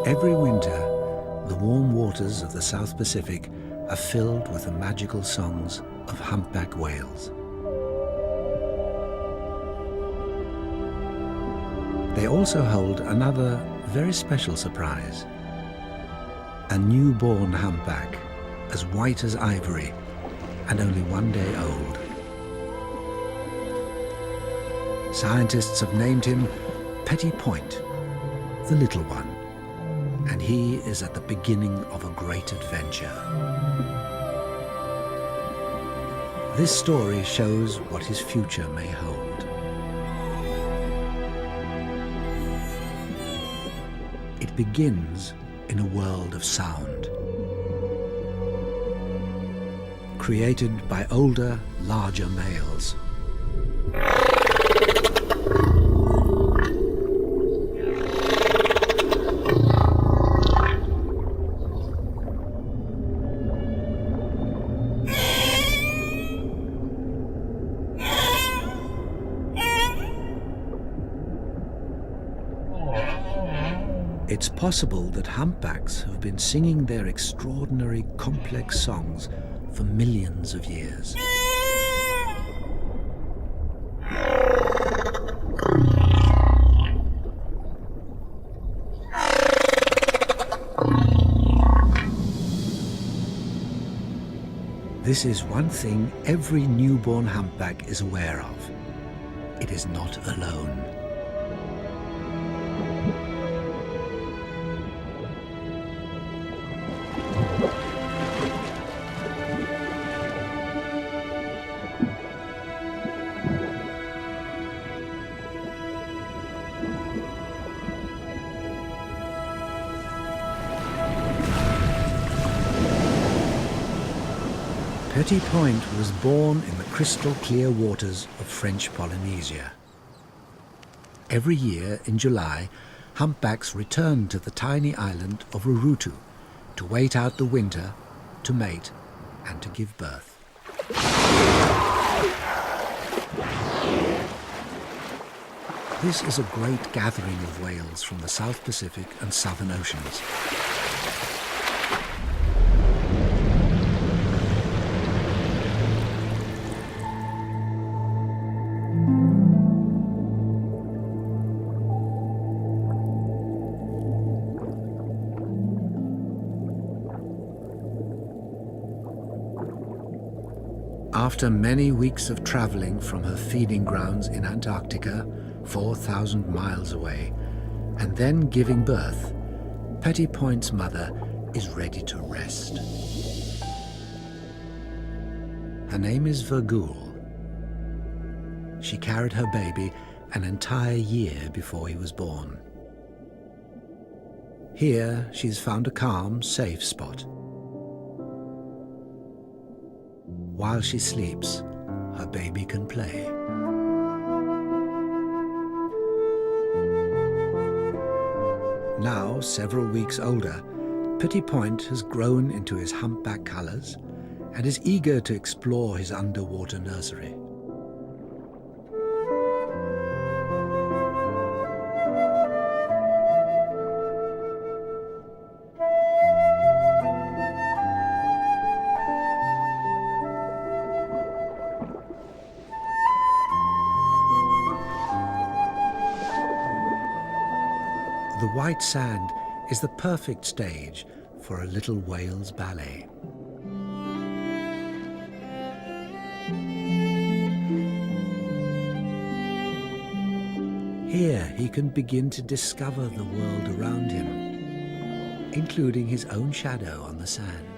Every winter, the warm waters of the South Pacific are filled with the magical songs of humpback whales. They also hold another very special surprise. A newborn humpback, as white as ivory and only 1 day old. Scientists have named him Petit Point, the little one, and he is at the beginning of a great adventure. This story shows what his future may hold. It begins in a world of sound, created by older, larger males. It's possible that humpbacks have been singing their extraordinary, complex songs for millions of years. This is one thing every newborn humpback is aware of. It is not alone. Petit Point was born in the crystal-clear waters of French Polynesia. Every year in July, humpbacks return to the tiny island of Rurutu to wait out the winter, to mate, and to give birth. This is a great gathering of whales from the South Pacific and Southern Oceans. After many weeks of traveling from her feeding grounds in Antarctica, 4,000 miles away, and then giving birth, Petit Point's mother is ready to rest. Her name is Virgule. She carried her baby an entire year before he was born. Here, she's found a calm, safe spot. While she sleeps, her baby can play. Now, several weeks older, Petit Point has grown into his humpback colors and is eager to explore his underwater nursery. The white sand is the perfect stage for a little whale's ballet. Here he can begin to discover the world around him, including his own shadow on the sand.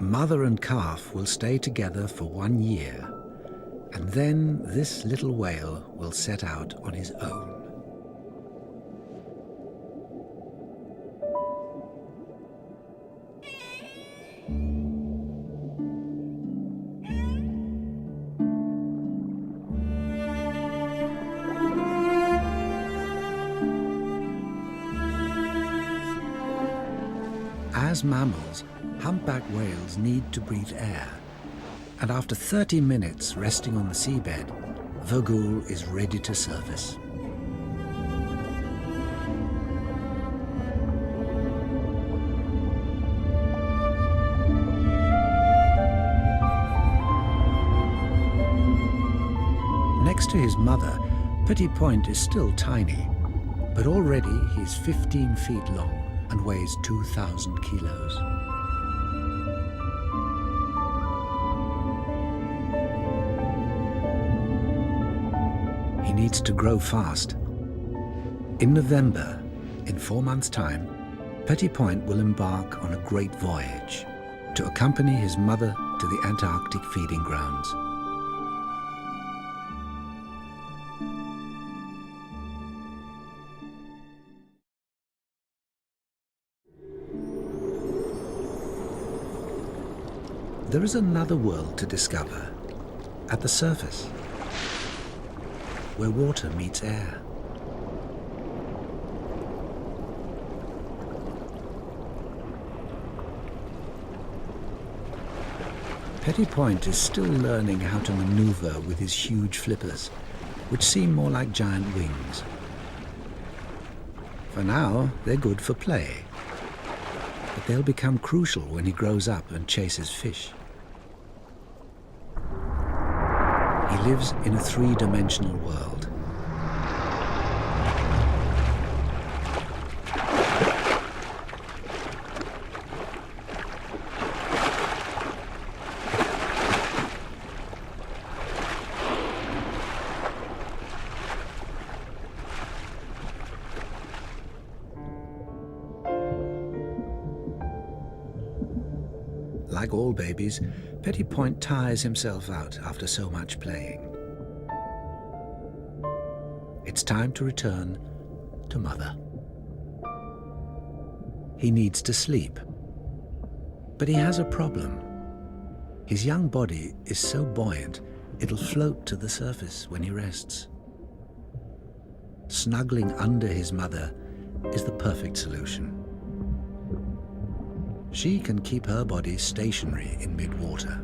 Mother and calf will stay together for 1 year, and then this little whale will set out on his own. As mammals, humpback whales need to breathe air, and after 30 minutes resting on the seabed, Voyager is ready to surface. Next to his mother, Petit Point is still tiny, but already he's 15 feet long and weighs 2,000 kilos. He needs to grow fast. In November, in 4 months' time, Petit Point will embark on a great voyage to accompany his mother to the Antarctic feeding grounds. There is another world to discover, at the surface, where water meets air. Petit Point is still learning how to maneuver with his huge flippers, which seem more like giant wings. For now, they're good for play, but they'll become crucial when he grows up and chases fish. He lives in a 3-dimensional world. Like all babies, Petit Point tires himself out after so much playing. It's time to return to Mother. He needs to sleep, but he has a problem. His young body is so buoyant, it'll float to the surface when he rests. Snuggling under his mother is the perfect solution. She can keep her body stationary in mid-water.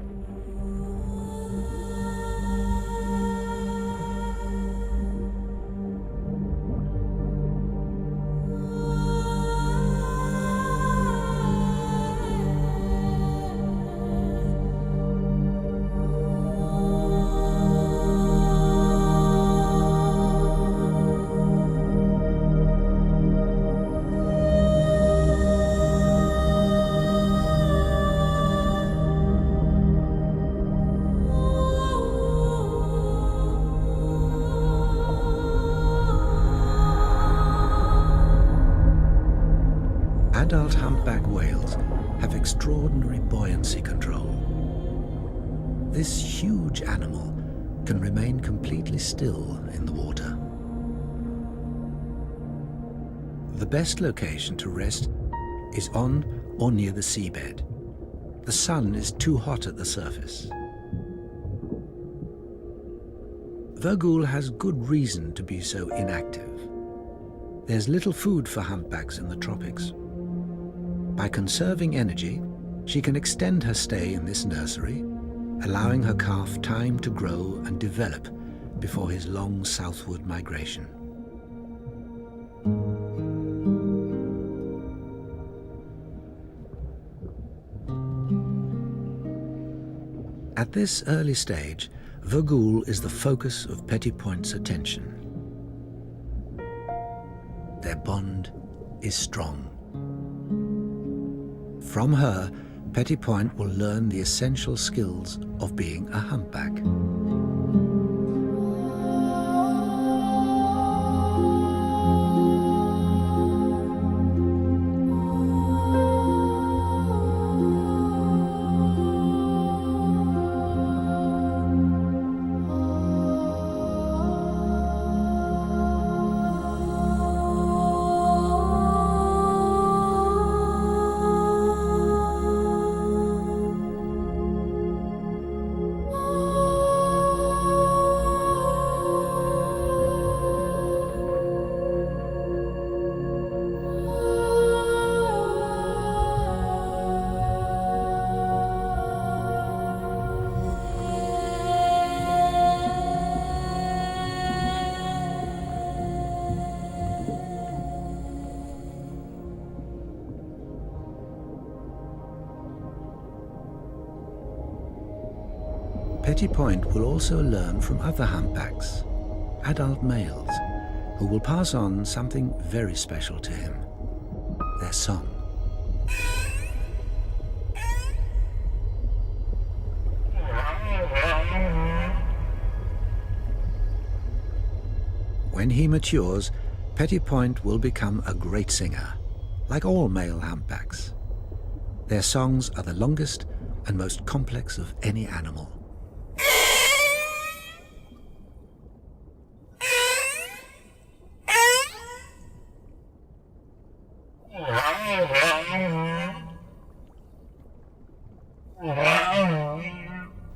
Adult humpback whales have extraordinary buoyancy control. This huge animal can remain completely still in the water. The best location to rest is on or near the seabed. The sun is too hot at the surface. Voyager has good reason to be so inactive. There's little food for humpbacks in the tropics. By conserving energy, she can extend her stay in this nursery, allowing her calf time to grow and develop before his long southward migration. At this early stage, Voyager is the focus of Petit Point's attention. Their bond is strong. From her, Petit Point will learn the essential skills of being a humpback. Petty Point will also learn from other humpbacks, adult males, who will pass on something very special to him, their song. When he matures, Petty Point will become a great singer, like all male humpbacks. Their songs are the longest and most complex of any animal.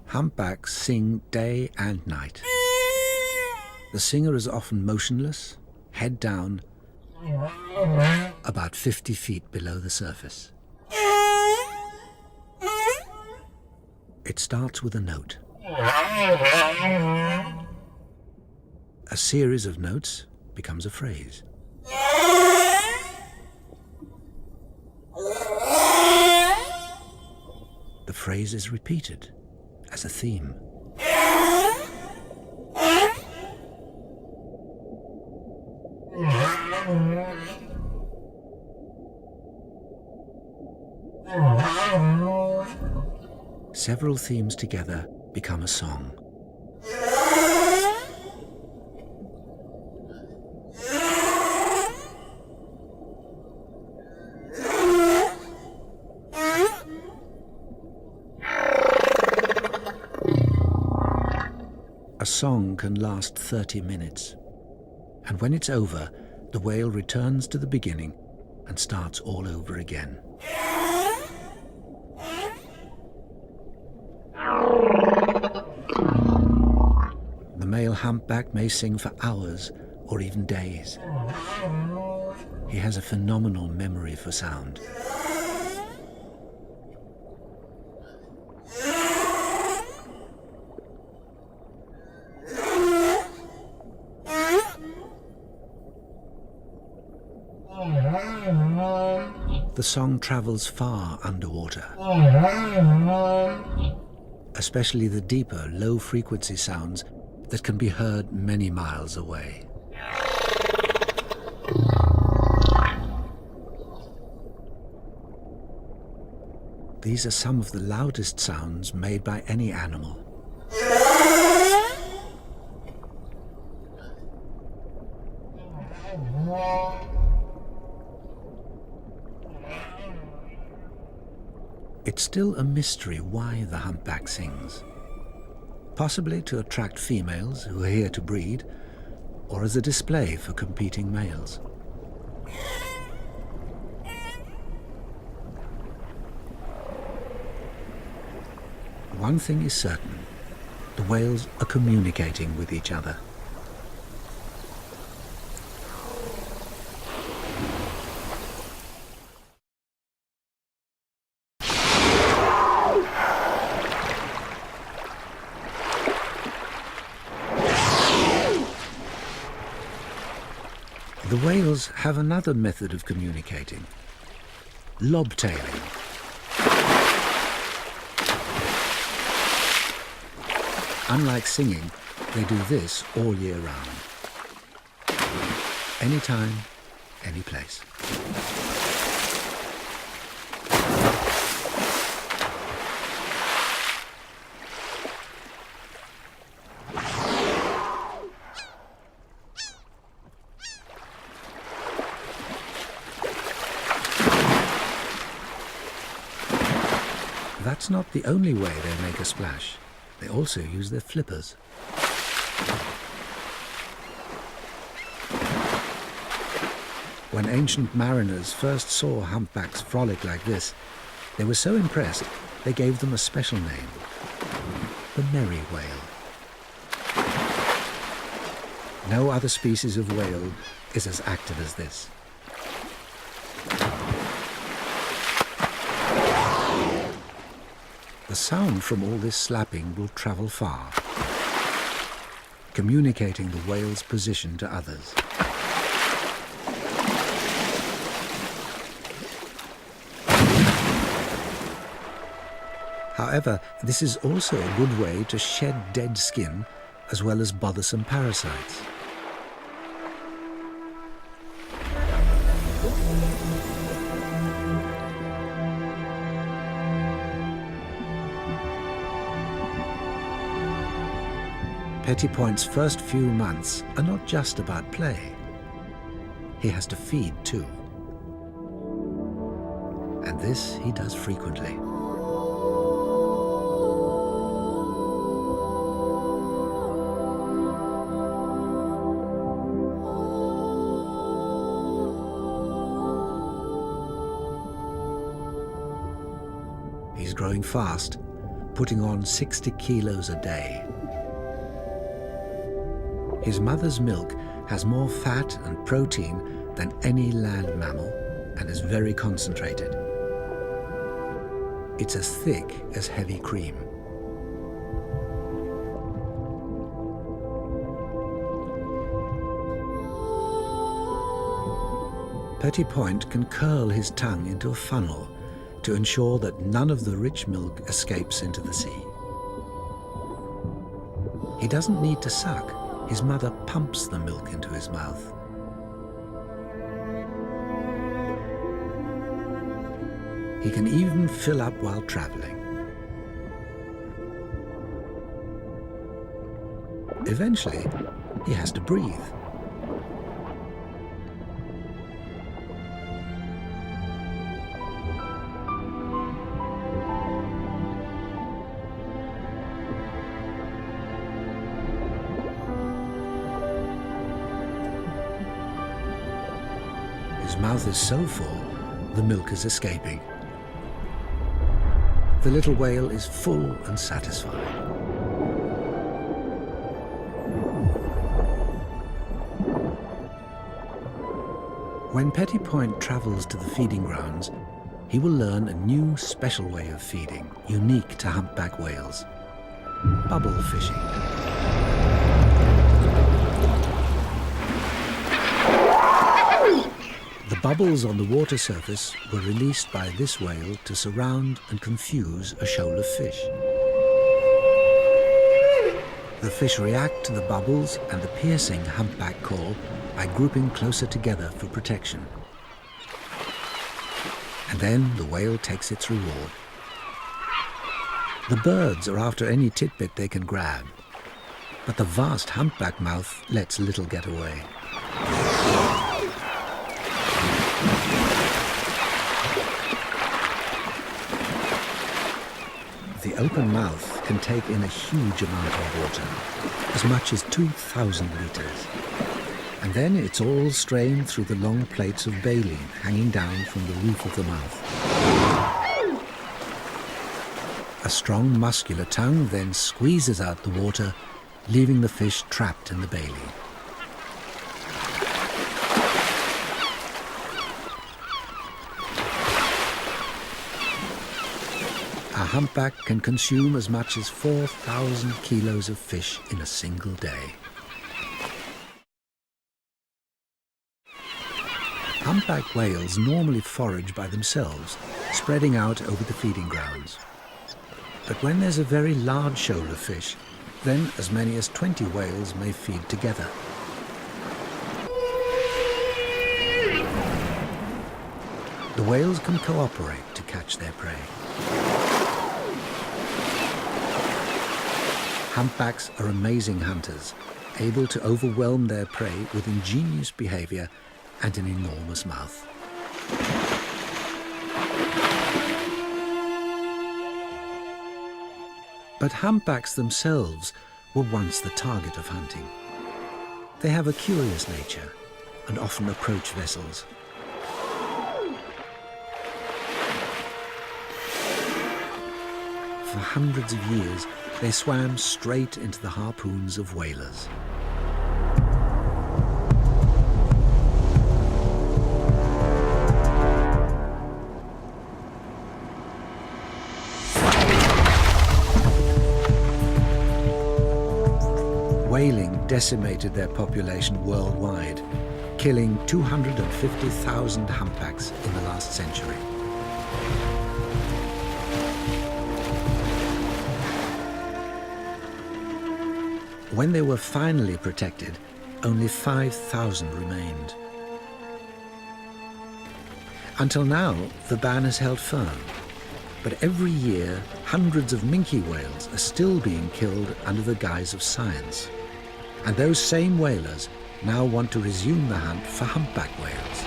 Humpbacks sing day and night. The singer is often motionless, head down, about 50 feet below the surface. It starts with a note. A series of notes becomes a phrase. The phrase is repeated as a theme. Several themes together become a song. A song can last 30 minutes, and when it's over, the whale returns to the beginning and starts all over again. The male humpback may sing for hours or even days. He has a phenomenal memory for sound. The song travels far underwater, especially the deeper, low-frequency sounds that can be heard many miles away. These are some of the loudest sounds made by any animal. It's still a mystery why the humpback sings. Possibly to attract females who are here to breed, or as a display for competing males. One thing is certain, the whales are communicating with each other. The whales have another method of communicating, lobtailing. Unlike singing, they do this all year round. Anytime, any place. That's not the only way they make a splash. They also use their flippers. When ancient mariners first saw humpbacks frolic like this, they were so impressed they gave them a special name, the merry whale. No other species of whale is as active as this. The sound from all this slapping will travel far, communicating the whale's position to others. However, this is also a good way to shed dead skin as well as bothersome parasites. Petty Point's first few months are not just about play. He has to feed too. And this he does frequently. He's growing fast, putting on 60 kilos a day. His mother's milk has more fat and protein than any land mammal and is very concentrated. It's as thick as heavy cream. Petty Point can curl his tongue into a funnel to ensure that none of the rich milk escapes into the sea. He doesn't need to suck. His mother pumps the milk into his mouth. He can even fill up while traveling. Eventually, he has to breathe. His mouth is so full, the milk is escaping. The little whale is full and satisfied. When Petty Point travels to the feeding grounds, he will learn a new special way of feeding, unique to humpback whales: bubble fishing. The bubbles on the water surface were released by this whale to surround and confuse a shoal of fish. The fish react to the bubbles and the piercing humpback call by grouping closer together for protection. And then the whale takes its reward. The birds are after any tidbit they can grab, but the vast humpback mouth lets little get away. The open mouth can take in a huge amount of water, as much as 2,000 litres. And then it's all strained through the long plates of baleen hanging down from the roof of the mouth. A strong muscular tongue then squeezes out the water, leaving the fish trapped in the baleen. A humpback can consume as much as 4,000 kilos of fish in a single day. Humpback whales normally forage by themselves, spreading out over the feeding grounds. But when there's a very large shoal of fish, then as many as 20 whales may feed together. The whales can cooperate to catch their prey. Humpbacks are amazing hunters, able to overwhelm their prey with ingenious behavior and an enormous mouth. But humpbacks themselves were once the target of hunting. They have a curious nature and often approach vessels. For hundreds of years, they swam straight into the harpoons of whalers. Whaling decimated their population worldwide, killing 250,000 humpbacks in the last century. When they were finally protected, only 5,000 remained. Until now, the ban has held firm. But every year, hundreds of minke whales are still being killed under the guise of science. And those same whalers now want to resume the hunt for humpback whales.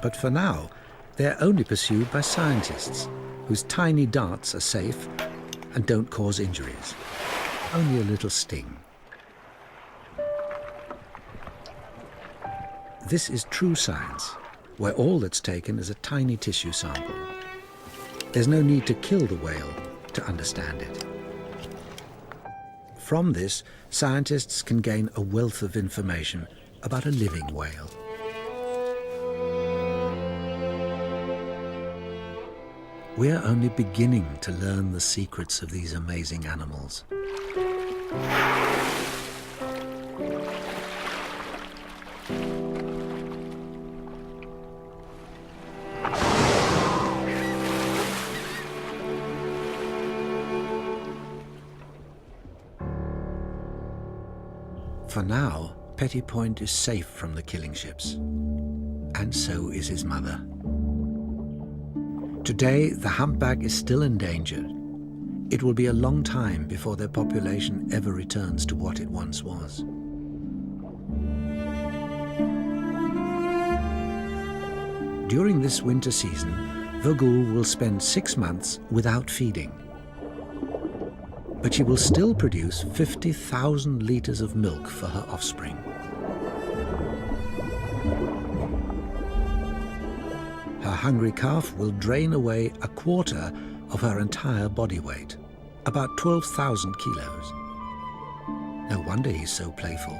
But for now, they're only pursued by scientists, whose tiny darts are safe and don't cause injuries. Only a little sting. This is true science, where all that's taken is a tiny tissue sample. There's no need to kill the whale to understand it. From this, scientists can gain a wealth of information about a living whale. We're only beginning to learn the secrets of these amazing animals. For now, Petit Point is safe from the killing ships, and so is his mother. Today, the humpback is still endangered. It will be a long time before their population ever returns to what it once was. During this winter season, Voyager will spend 6 months without feeding. But she will still produce 50,000 litres of milk for her offspring. Her hungry calf will drain away a quarter of her entire body weight, about 12,000 kilos. No wonder he's so playful.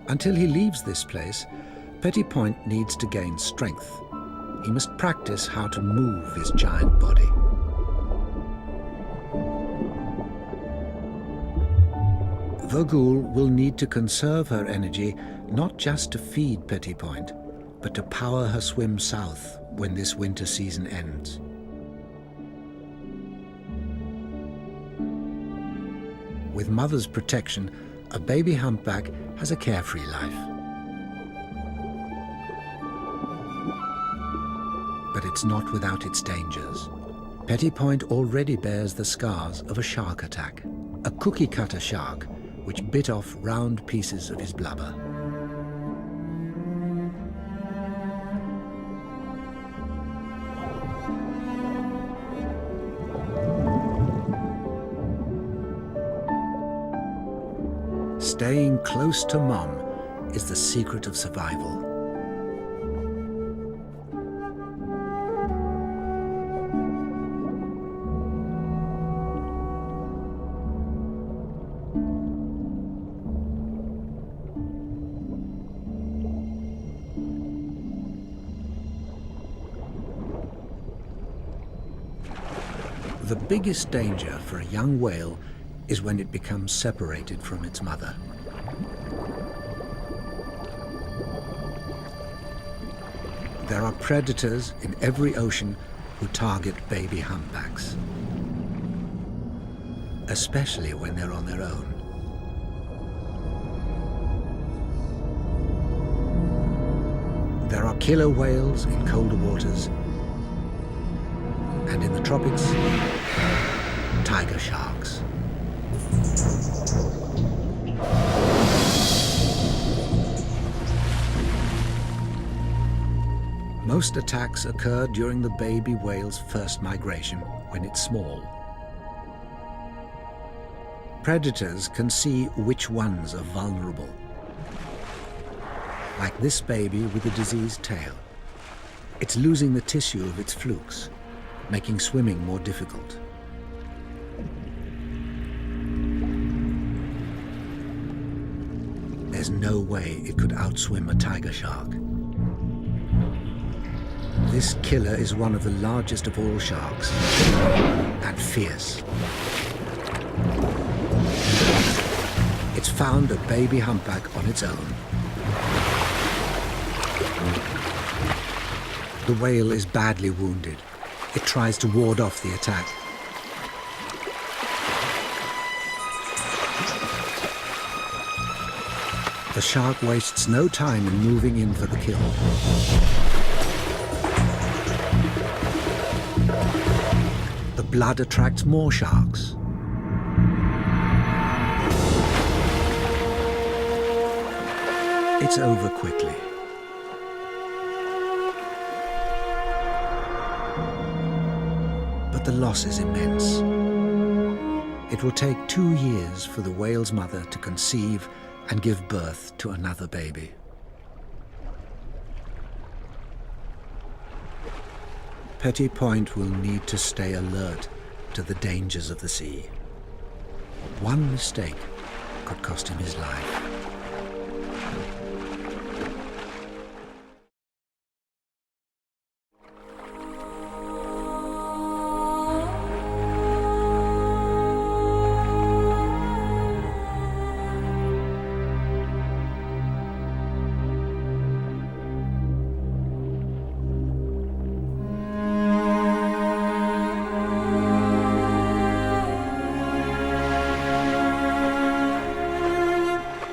Until he leaves this place, Petit Point needs to gain strength. He must practice how to move his giant body. Voyager will need to conserve her energy not just to feed Petit Point, but to power her swim south when this winter season ends. With mother's protection, a baby humpback has a carefree life. But it's not without its dangers. Petit Point already bears the scars of a shark attack, a cookie-cutter shark which bit off round pieces of his blubber. Staying close to Mom is the secret of survival. The biggest danger for a young whale is when it becomes separated from its mother. There are predators in every ocean who target baby humpbacks, especially when they're on their own. There are killer whales in colder waters, and in the tropics, tiger sharks. Most attacks occur during the baby whale's first migration, when it's small. Predators can see which ones are vulnerable, like this baby with a diseased tail. It's losing the tissue of its flukes, making swimming more difficult. There's no way it could outswim a tiger shark. This killer is one of the largest of all sharks, and fierce. Its found a baby humpback on its own. The whale is badly wounded. It tries to ward off the attack. The shark wastes no time in moving in for the kill. The blood attracts more sharks. It's over quickly. But the loss is immense. It will take 2 years for the whale's mother to conceive and give birth to another baby. Petit Point will need to stay alert to the dangers of the sea. One mistake could cost him his life.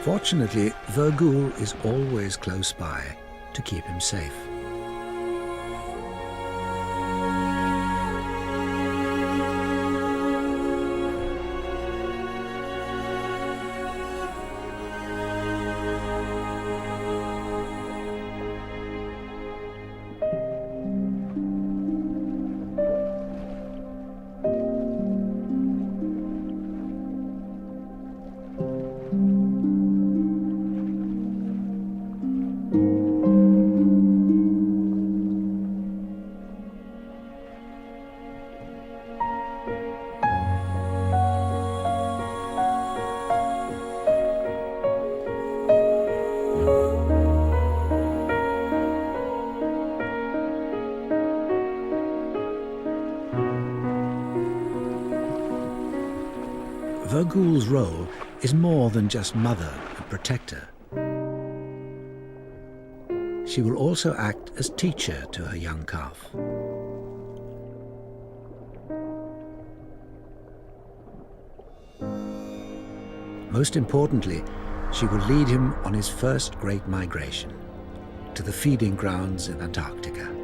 Fortunately, Vergoul is always close by to keep him safe. Vergoul's role is more than just mother and protector. She will also act as teacher to her young calf. Most importantly, she will lead him on his first great migration to the feeding grounds in Antarctica.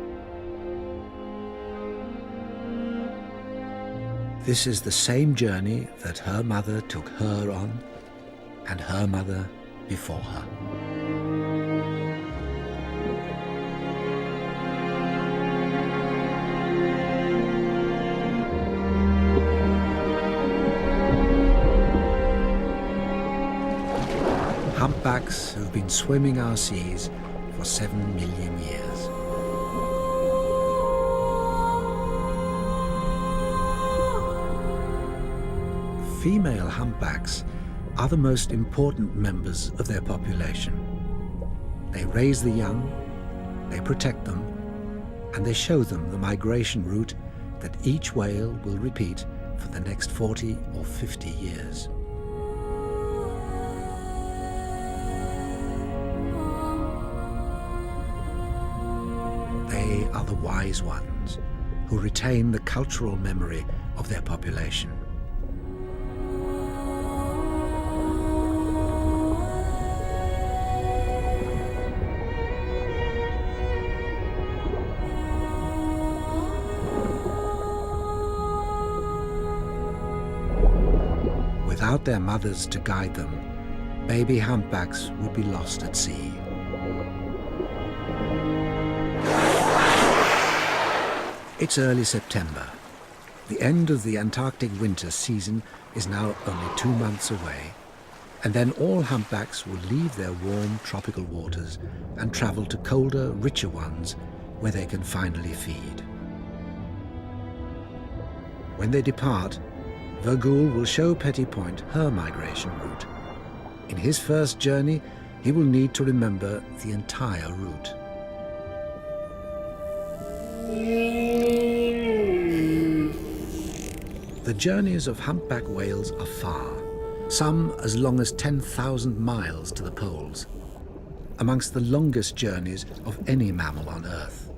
This is the same journey that her mother took her on, and her mother before her. Humpbacks have been swimming our seas for 7 million years. Female humpbacks are the most important members of their population. They raise the young, they protect them, and they show them the migration route that each whale will repeat for the next 40 or 50 years. They are the wise ones who retain the cultural memory of their population. Without their mothers to guide them, baby humpbacks would be lost at sea. It's early September. The end of the Antarctic winter season is now only 2 months away, and then all humpbacks will leave their warm tropical waters and travel to colder, richer ones where they can finally feed. When they depart, Vergoul will show Petit Point her migration route. In his first journey, he will need to remember the entire route. The journeys of humpback whales are far, some as long as 10,000 miles to the poles, amongst the longest journeys of any mammal on Earth.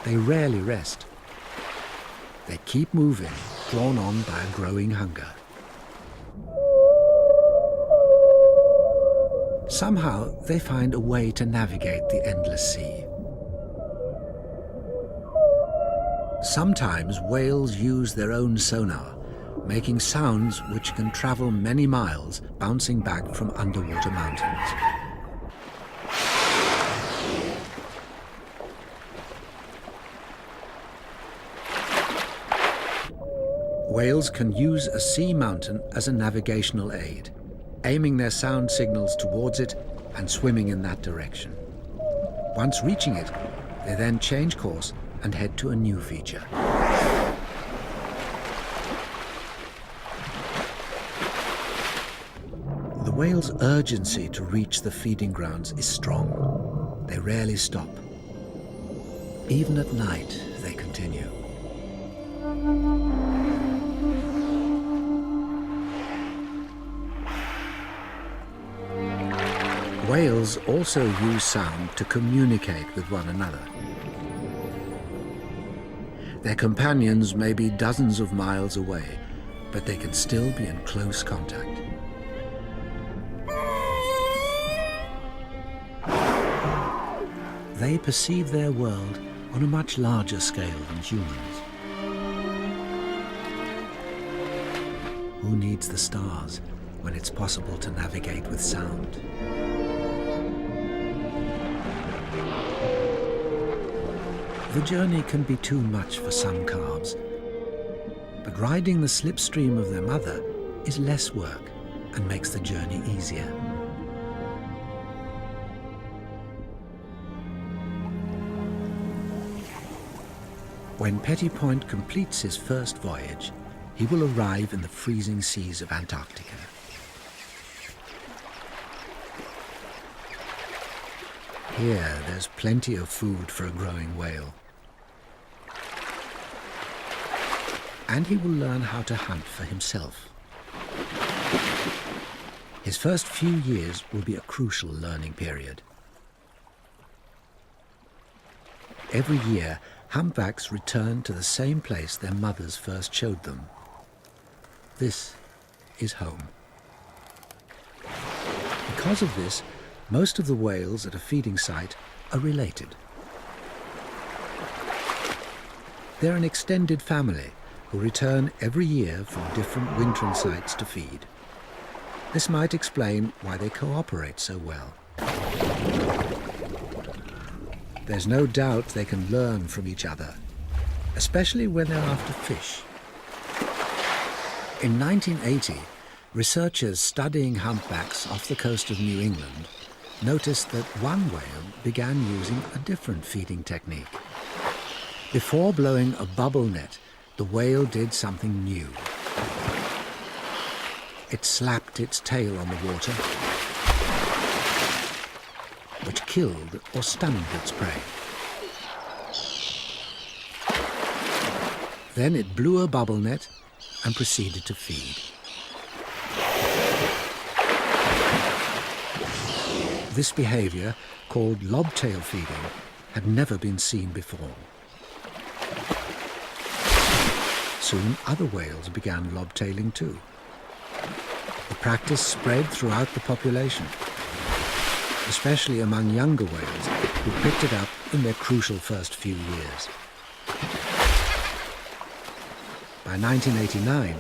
They rarely rest. They keep moving, drawn on by a growing hunger. Somehow, they find a way to navigate the endless sea. Sometimes whales use their own sonar, making sounds which can travel many miles, bouncing back from underwater mountains. Whales can use a sea mountain as a navigational aid, aiming their sound signals towards it and swimming in that direction. Once reaching it, they then change course and head to a new feature. The whale's urgency to reach the feeding grounds is strong. They rarely stop. Even at night, they continue. Whales also use sound to communicate with one another. Their companions may be dozens of miles away, but they can still be in close contact. They perceive their world on a much larger scale than humans. Who needs the stars when it's possible to navigate with sound? The journey can be too much for some calves, but riding the slipstream of their mother is less work and makes the journey easier. When Petit Point completes his first voyage, he will arrive in the freezing seas of Antarctica. Here, there's plenty of food for a growing whale. And he will learn how to hunt for himself. His first few years will be a crucial learning period. Every year, humpbacks return to the same place their mothers first showed them. This is home. Because of this, most of the whales at a feeding site are related. They're an extended family who return every year from different wintering sites to feed. This might explain why they cooperate so well. There's no doubt they can learn from each other, especially when they're after fish. In 1980, researchers studying humpbacks off the coast of New England noticed that one whale began using a different feeding technique. Before blowing a bubble net, the whale did something new. It slapped its tail on the water, which killed or stunned its prey. Then it blew a bubble net and proceeded to feed. This behavior, called lobtail feeding, had never been seen before. Soon other whales began lobtailing too. The practice spread throughout the population, especially among younger whales who picked it up in their crucial first few years. By 1989,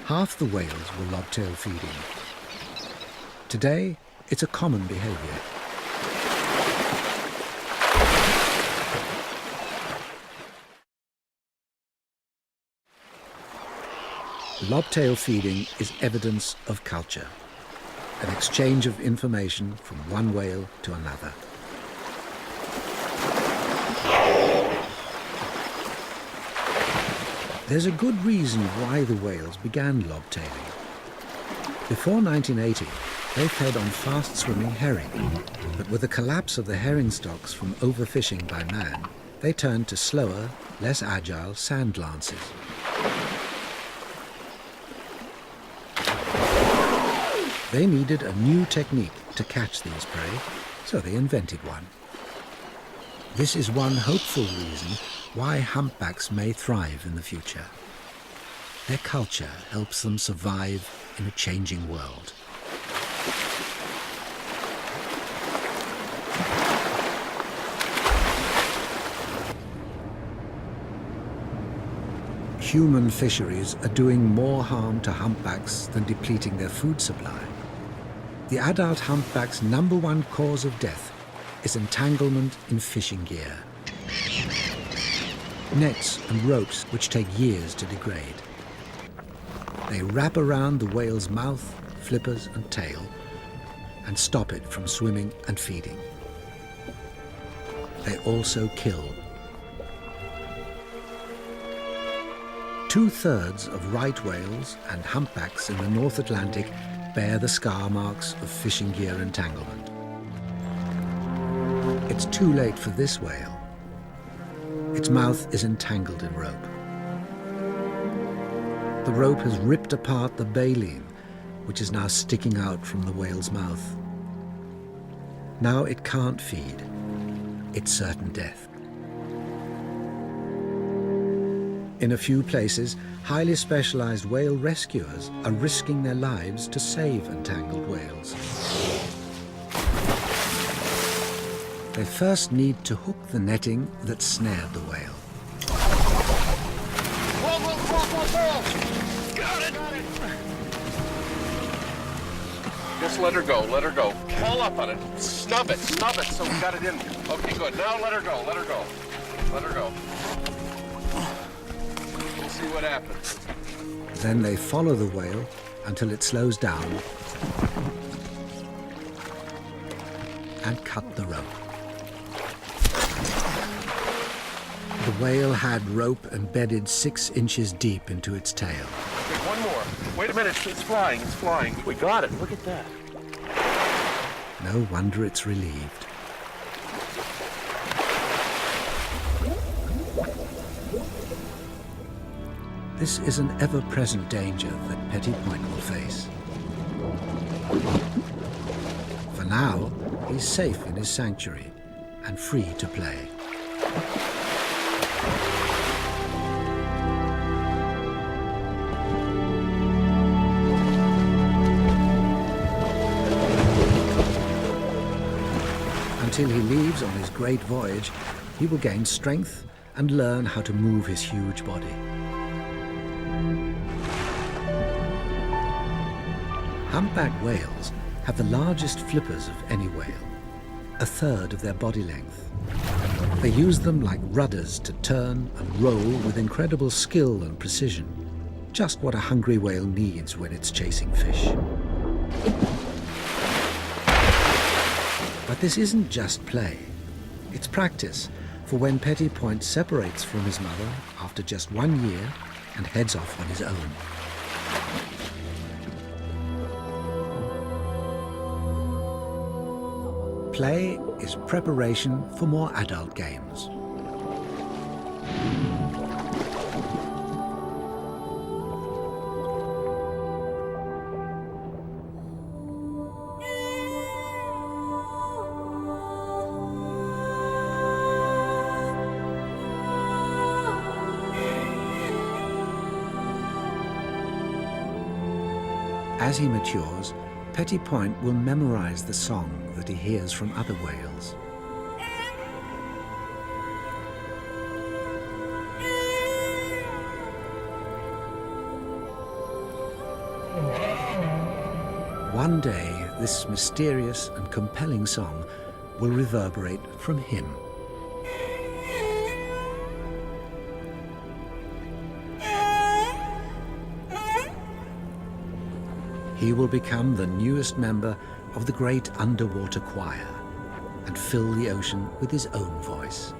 half the whales were lobtail feeding. Today, it's a common behavior. Lobtail feeding is evidence of culture, an exchange of information from one whale to another. There's a good reason why the whales began lobtailing. Before 1980, they fed on fast-swimming herring, but with the collapse of the herring stocks from overfishing by man, they turned to slower, less agile sand lances. They needed a new technique to catch these prey, so they invented one. This is one hopeful reason why humpbacks may thrive in the future. Their culture helps them survive in a changing world. Human fisheries are doing more harm to humpbacks than depleting their food supply. The adult humpback's #1 cause of death is entanglement in fishing gear. Nets and ropes which take years to degrade. They wrap around the whale's mouth, flippers and tail and stop it from swimming and feeding. They also kill. 2/3 of right whales and humpbacks in the North Atlantic bear the scar marks of fishing gear entanglement. It's too late for this whale. Its mouth is entangled in rope. The rope has ripped apart the baleen, which is now sticking out from the whale's mouth. Now it can't feed. It's certain death. In a few places, highly specialized whale rescuers are risking their lives to save entangled whales. They first need to hook the netting that snared the whale. Got it! Just let her go, let her go. Pull up on it. Snub it, so we got it in. Okay, good. Now let her go, let her go. Let her go. We'll see what happens. Then they follow the whale until it slows down and cut the rope. The whale had rope embedded 6 inches deep into its tail. Okay, one more. Wait a minute, it's flying, it's flying. We got it, look at that. No wonder it's relieved. This is an ever-present danger that Petit Point will face. For now, he's safe in his sanctuary and free to play. Until he leaves on his great voyage, he will gain strength and learn how to move his huge body. Humpback whales have the largest flippers of any whale, 1/3 of their body length. They use them like rudders to turn and roll with incredible skill and precision, just what a hungry whale needs when it's chasing fish. But this isn't just play. It's practice for when Petit Point separates from his mother after just 1 year and heads off on his own. Play is preparation for more adult games. As he matures, Petit Point will memorize the song that he hears from other whales. One day, this mysterious and compelling song will reverberate from him. He will become the newest member of the great underwater choir and fill the ocean with his own voice.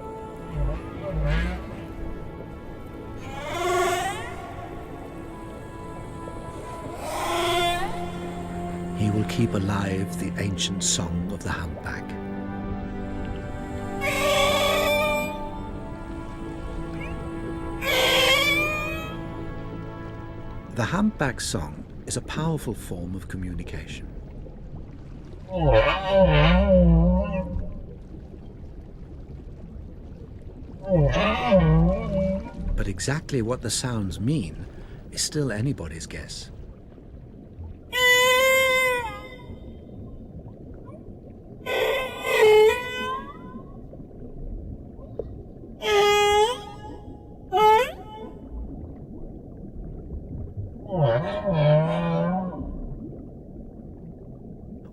He will keep alive the ancient song of the humpback. The humpback song is a powerful form of communication. But exactly what the sounds mean is still anybody's guess.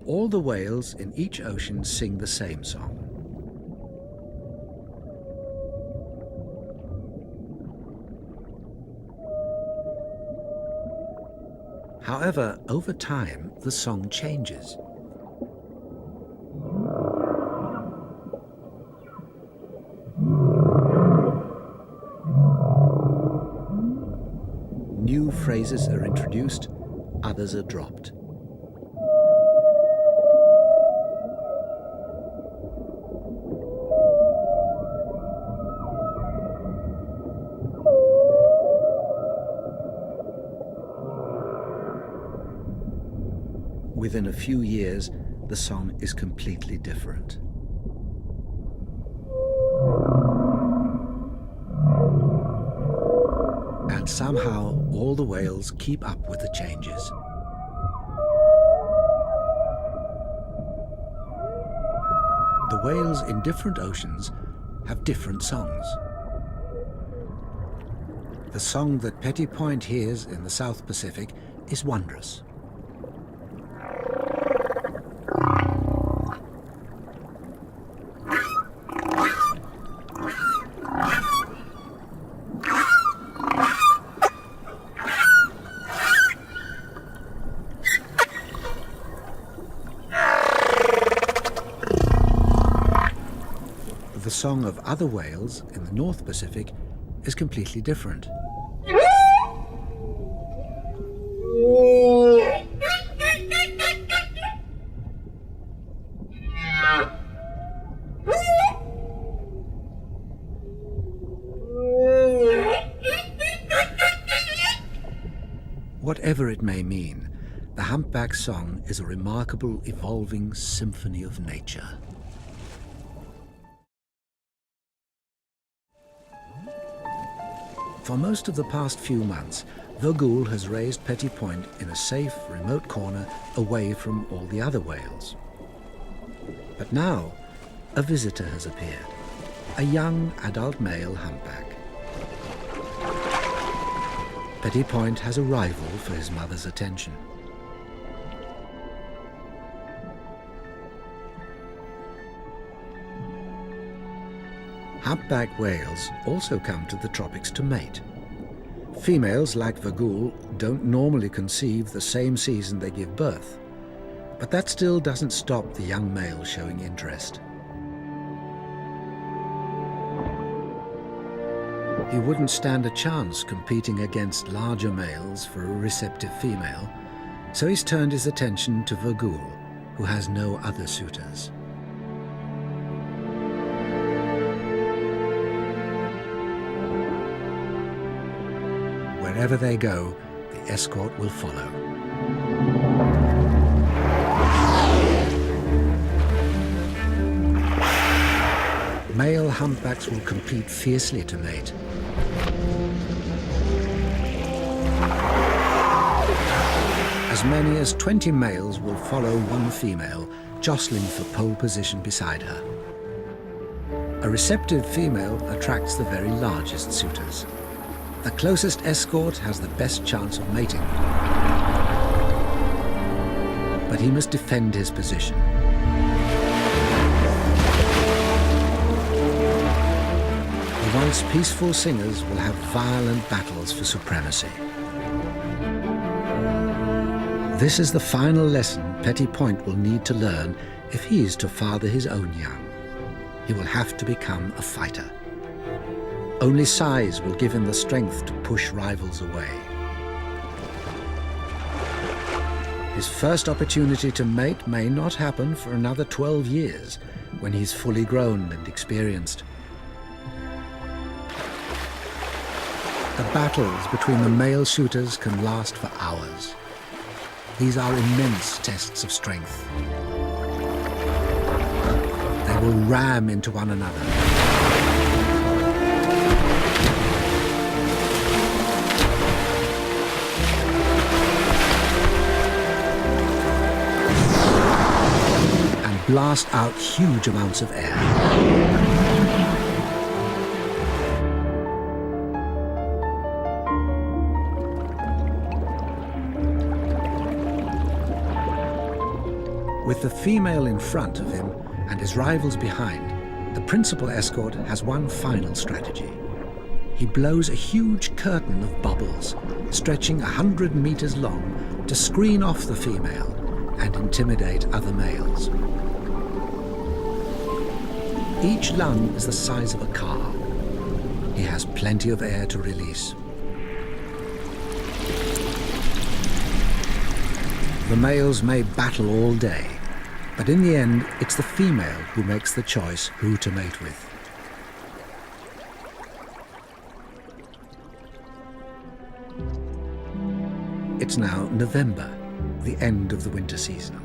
All the whales in each ocean sing the same song. However, over time, the song changes. New phrases are introduced, others are dropped. Within a few years, the song is completely different. And somehow, all the whales keep up with the changes. The whales in different oceans have different songs. The song that Petty Point hears in the South Pacific is wondrous. The song of other whales in the North Pacific is completely different. Whatever it may mean, the humpback song is a remarkable evolving symphony of nature. For most of the past few months, Voyager has raised Petty Point in a safe, remote corner away from all the other whales. But now, a visitor has appeared, a young adult male humpback. Petty Point has a rival for his mother's attention. Humpback whales also come to the tropics to mate. Females, like Voyager, don't normally conceive the same season they give birth, but that still doesn't stop the young male showing interest. He wouldn't stand a chance competing against larger males for a receptive female, so he's turned his attention to Voyager, who has no other suitors. Wherever they go, the escort will follow. Male humpbacks will compete fiercely to mate. As many as 20 males will follow one female, jostling for pole position beside her. A receptive female attracts the very largest suitors. The closest escort has the best chance of mating. But he must defend his position. The once peaceful singers will have violent battles for supremacy. This is the final lesson Petty Point will need to learn if he is to father his own young. He will have to become a fighter. Only size will give him the strength to push rivals away. His first opportunity to mate may not happen for another 12 years, when he's fully grown and experienced. The battles between the male shooters can last for hours. These are immense tests of strength. They will ram into one another. And blast out huge amounts of air. With the female in front of him and his rivals behind, the principal escort has one final strategy. He blows a huge curtain of bubbles, stretching 100 meters long, to screen off the female and intimidate other males. Each lung is the size of a car. He has plenty of air to release. The males may battle all day, but in the end, it's the female who makes the choice who to mate with. It's now November, the end of the winter season.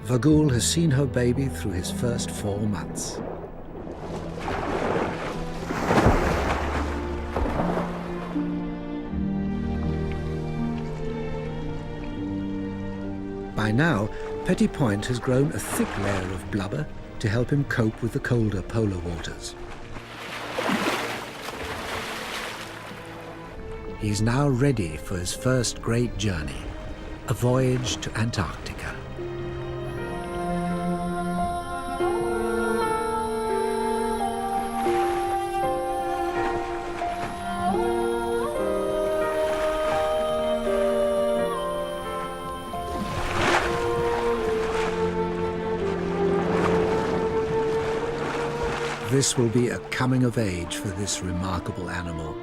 Vagul has seen her baby through his first 4 months. By now, Petit Point has grown a thick layer of blubber to help him cope with the colder polar waters. He's now ready for his first great journey, a voyage to Antarctica. This will be a coming of age for this remarkable animal.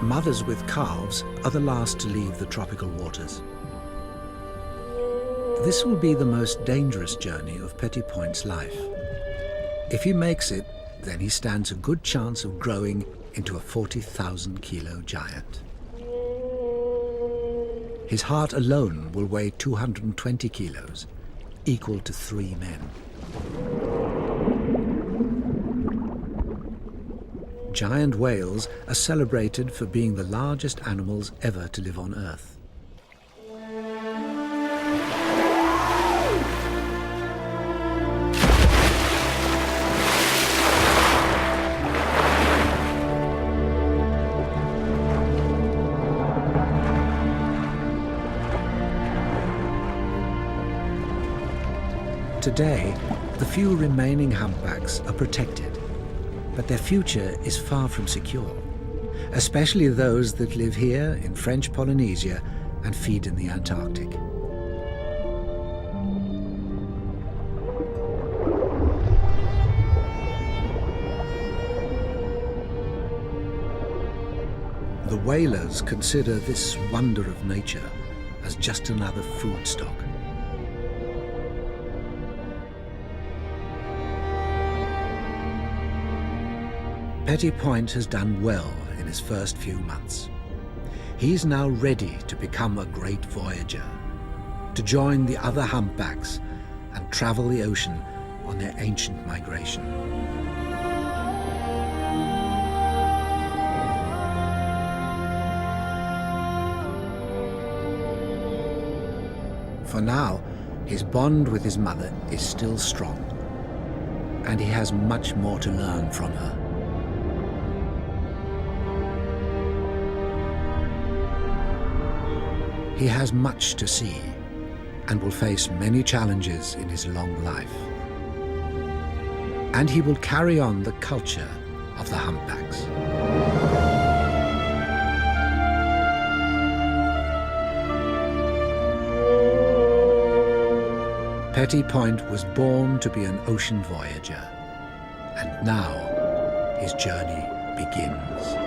Mothers with calves are the last to leave the tropical waters. This will be the most dangerous journey of Petit Point's life. If he makes it, then he stands a good chance of growing into a 40,000-kilo giant. His heart alone will weigh 220 kilos, equal to 3 men. Giant whales are celebrated for being the largest animals ever to live on Earth. Today, the few remaining humpbacks are protected, but their future is far from secure, especially those that live here in French Polynesia and feed in the Antarctic. The whalers consider this wonder of nature as just another food stock. Petit Point has done well in his first few months. He's now ready to become a great voyager, to join the other humpbacks and travel the ocean on their ancient migration. For now, his bond with his mother is still strong, and he has much more to learn from her. He has much to see and will face many challenges in his long life. And he will carry on the culture of the humpbacks. Petit Point was born to be an ocean voyager, and now his journey begins.